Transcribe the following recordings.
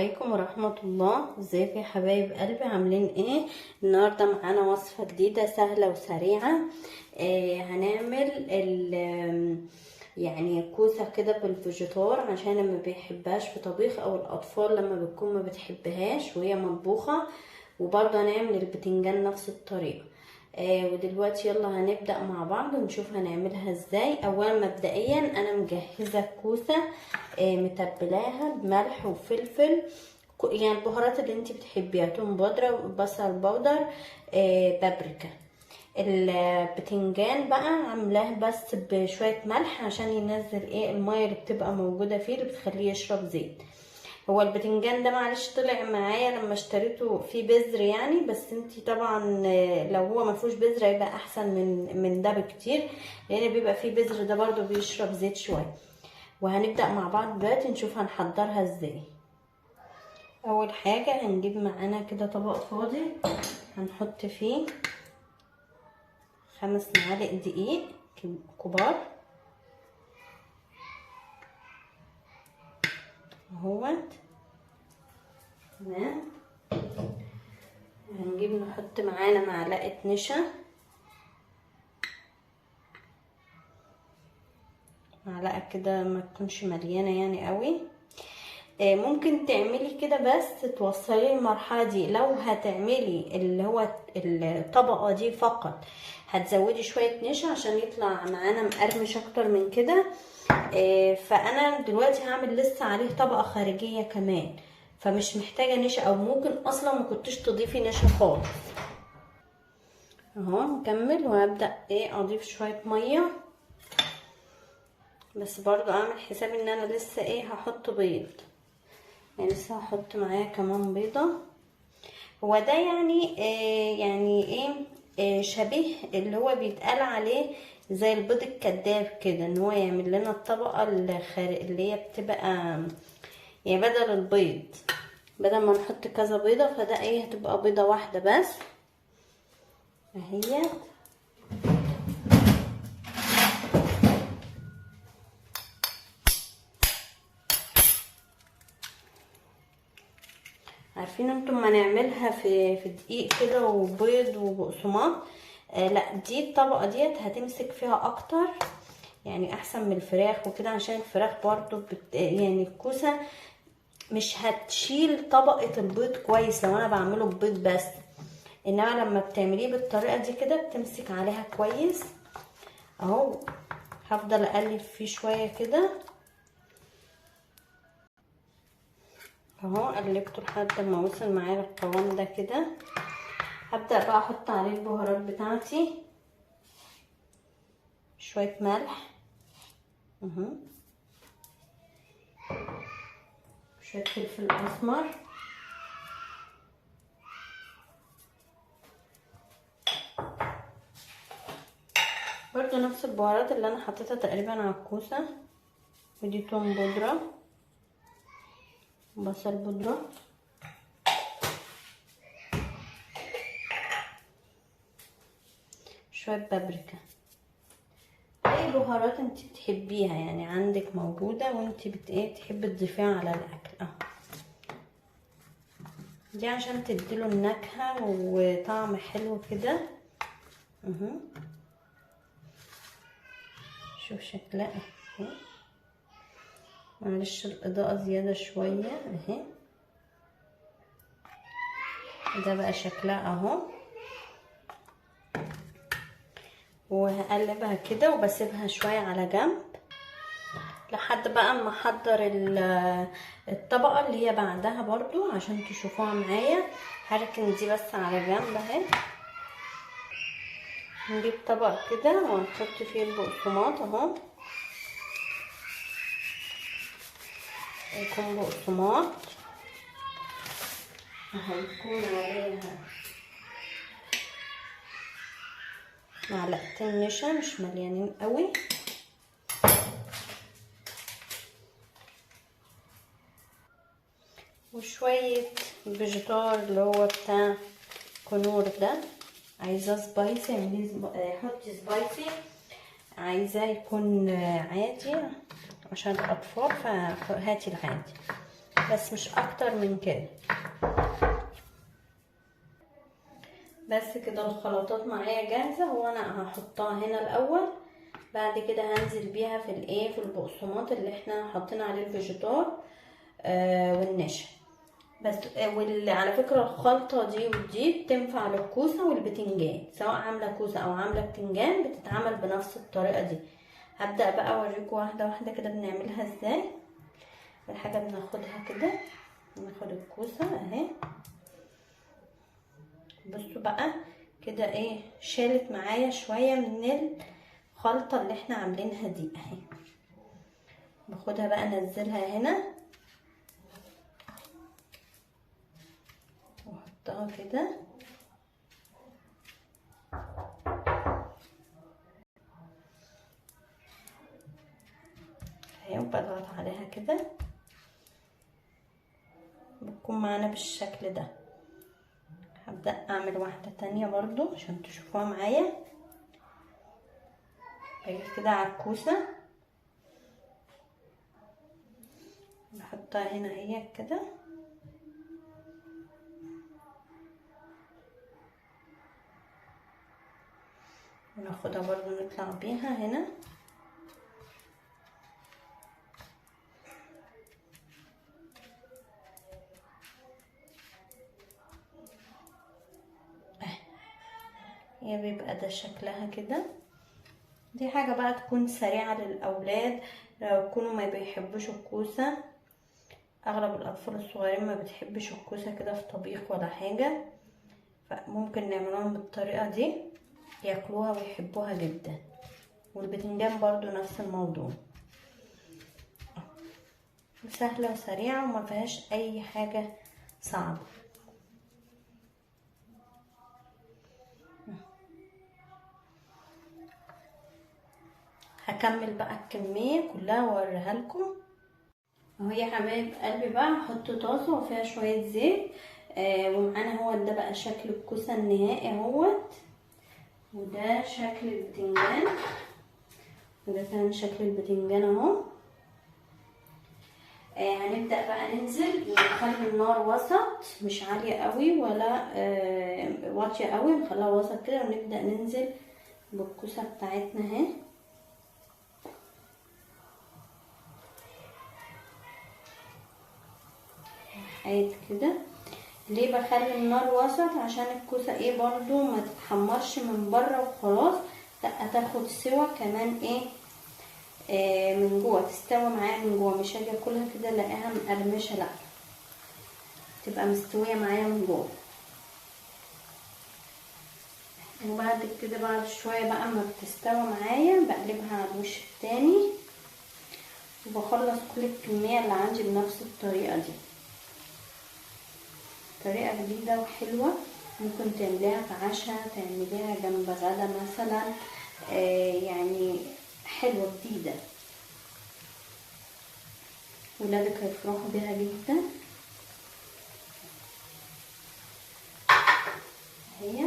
عليكم ورحمة الله. ازيكم يا حبايب قلبي؟ عاملين ايه؟ النهاردة معانا وصفة جديدة سهلة وسريعة. هنعمل يعني كوسة كده بالفيجيتار عشان ما بيحبهاش في طبيخ، او الاطفال لما بتكون ما بتحبهاش وهي مطبوخة. وبرضه هنعمل البتنجان نفس الطريقة. ودلوقتي يلا هنبدأ مع بعض ونشوف هنعملها ازاي. اولا مبدئيا انا مجهزة الكوسة، متبلاها بملح وفلفل، يعني البهارات اللي انت بتحبيها، توم بودرة، بصل بودر، بابريكا. البتنجان بقى عاملاه بس بشوية ملح عشان ينزل المية اللي بتبقى موجودة فيه اللي بتخليه يشرب زيت. هو البتنجان ده معلش طلع معايا لما اشتريته فيه بذر يعني، بس انتي طبعا لو هو ما فيهوش بذر هيبقى احسن من ده بكتير، لان بيبقى فيه بذر ده برضو بيشرب زيت شويه. وهنبدأ مع بعض دلوقتي نشوف هنحضرها ازاي. اول حاجة هنجيب معانا كده طبق فاضي، هنحط فيه 5 معالق دقيق كبار اهوت. تمام. هنجيب نحط معانا معلقة نشا، معلقة كده ما تكونش مليانة يعني قوي. ممكن تعملي كده بس توصلي المرحلة دي. لو هتعملي اللي هو الطبقة دي فقط هتزودي شوية نشا عشان يطلع معانا مقرمش اكتر من كده. فانا دلوقتي هعمل لسه عليه طبقة خارجية كمان، فمش محتاجة نشا، او ممكن اصلا ما كنتش تضيفي نشا خالص. اهو نكمل وهبدأ اضيف شوية مية، بس برضو اعمل حساب ان انا لسه هحط بيض، يعني لسه هحط معايا كمان بيضة. هو ده يعني شبيه اللي هو بيتقال عليه زي البيض الكداب كده، ان هو يعمل لنا الطبقة اللي هي بتبقى يعني بدل البيض، بدل ما نحط كذا بيضة فده هتبقى بيضة واحدة بس اهي. عارفين انتم ما نعملها في دقيق كده وبيض وبقسماط، لا دي الطبقه ديت هتمسك فيها اكتر، يعني احسن من الفراخ وكده، عشان الفراخ برضو يعني الكوسه مش هتشيل طبقه البيض كويس لو انا بعمله ببيض بس، انما لما بتعمليه بالطريقه دي كده بتمسك عليها كويس اهو. هفضل اقلب فيه شويه كده اهو، قلبته لحد ما وصل معايا القوام ده كده. هبدأ بقى احط عليه البهارات بتاعتي، شوية ملح اهو، شوية فلفل اسمر، برضو نفس البهارات اللي انا حطيتها تقريبا على الكوسة. ودي توم بودرة، بصل بودرة، شوية بابريكا. اي بهارات انت تحبيها يعني عندك موجودة وانت تحبي تضيفيها على الاكل اهو، دي عشان تديله النكهة وطعم حلو كده اهو. شوف شكلها اهي، معلش الاضاءة زيادة شوية اهي. ده بقى شكلها اهو، وهقلبها كده وبسيبها شوية على جنب لحد بقى اما احضر الطبقة اللي هي بعدها برضو عشان تشوفوها معايا. هركن دي بس على جنب اهي. نجيب طبق كده ونحط فيه البقسماط اهو، يكون بقسماط هيكون عليها معلقتين نشا مش مليانين قوي، وشوية فيجيتار اللي هو بتاع كنور ده. عايزاه سبايسي حطي سبايسي، عايزاه يكون عادي عشان الاطفال فهاتي العادي. بس مش اكتر من كده. بس كده الخلطات معايا جاهزه، وانا هحطها هنا الاول، بعد كده هنزل بيها في الايه، في البقسماط اللي احنا حاطين عليه الفيجيتار والنشا بس. على فكره الخلطه دي ودي بتنفع للكوسه والبتنجان، سواء عامله كوسه او عامله بتنجان بتتعمل بنفس الطريقه دي. هبدا بقى اوريكم واحده واحده كده بنعملها ازاي. الحاجه بناخدها كده، ناخد الكوسه اهي، بصوا بقى كده ايه، شالت معايا شويه من الخلطه اللي احنا عاملينها دي اهي. باخدها بقى انزلها هنا واحطها كده اهي، وبضغط عليها كده بتكون معانا بالشكل ده. هبدأ اعمل واحدة تانية برضو عشان تشوفوها معايا. باجي كده على الكوسة نحطها هنا هي كده، وناخدها برضو نطلع بيها هنا هي بيبقى ده شكلها كده. دي حاجة بقى تكون سريعة للأولاد، لو يكونوا ما بيحبوش الكوسة. أغلب الأطفال الصغيرين ما بتحبش الكوسة كده في طبيخ ولا حاجة، فممكن نعملهم بالطريقة دي ياكلوها ويحبوها جدا. والبتنجان برضو نفس الموضوع، سهلة وسريعة وما فيهاش أي حاجة صعبة. هكمل بقى الكمية كلها واوريها لكم اهو يا حبايب قلبي. بقى هحط طاسة وفيها شوية زيت ومعانا هو ده بقى شكل الكوسة النهائي اهوت، وده شكل البتنجان، وده كان شكل البتنجان اهو. هنبدأ بقى ننزل، نخلي النار وسط مش عالية قوي ولا واطية قوي، نخليها وسط كده، ونبدأ ننزل بالكوسة بتاعتنا اهي كده. ليه بخلي النار وسط؟ عشان الكوسه ايه برضو ما تتحمرش من بره وخلاص، لا تاخد سوا كمان ايه من جوه، تستوي معايا من جوه، مش هاجي اكلها كده الاقيها مقرمشه، لا تبقى مستويه معايا من جوه. وبعد كده بعد شويه بقى ما بتستوي معايا بقلبها على الوش التاني، وبخلص كل الكميه اللي عندي بنفس الطريقه دي. طريقة جديدة وحلوة، ممكن تعمليها في عشاء، تعمليها جنب غدا مثلا، يعني حلوة جديدة، ولادك هيفرحوا بيها جدا. اهي،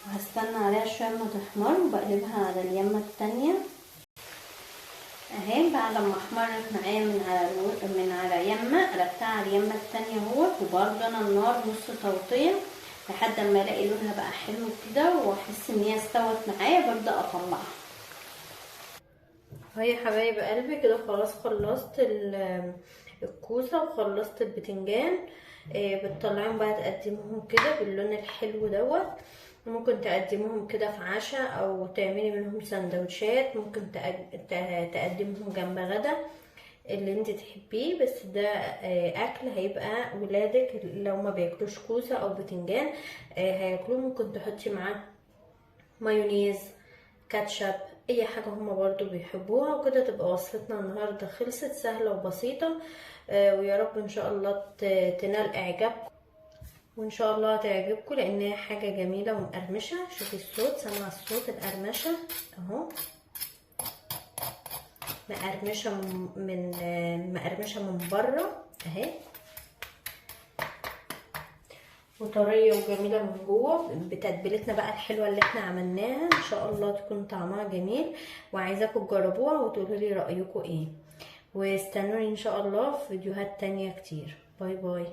وهستنى عليها شوية ما تحمر وبقلبها على اليمة التانية اهي. بعد ما احمرت معايا من على يمه، قلبتها على اليمه التانية اهوت، وبرده انا النار نص توطيه لحد ما الاقي لونها بقى حلو كده واحس ان هي استوت معايا، ببدا اطلعها اهي يا حبايب قلبي. كده خلاص خلصت الكوسه وخلصت البتنجان. بتطلعيهم بقى تقدمهم كده باللون الحلو دوت. ممكن تقدمهم كده في عشاء او تعملي منهم سندوتشات، ممكن تقدمهم جنب غدا اللي انت تحبيه. بس ده اكل هيبقى ولادك لو ما بياكلوش كوسه او بتنجان هياكلوه. ممكن تحطي معاه مايونيز، كاتشب، اي حاجه هما برضو بيحبوها. وكده تبقى وصفتنا النهارده خلصت، سهله وبسيطه، ويا رب ان شاء الله تنال اعجابكم، وان شاء الله هتعجبكم لان هي حاجه جميله ومقرمشه. شوفي الصوت، سمع الصوت القرمشه اهو، مقرمشه من بره اهي، وطريه وجميله من جوه بتتبيلتنا بقى الحلوه اللي احنا عملناها. ان شاء الله تكون طعمها جميل، وعايزاكم تجربوها وتقولوا لي رايكم ايه. واستنوني ان شاء الله في فيديوهات تانية كتير. باي باي.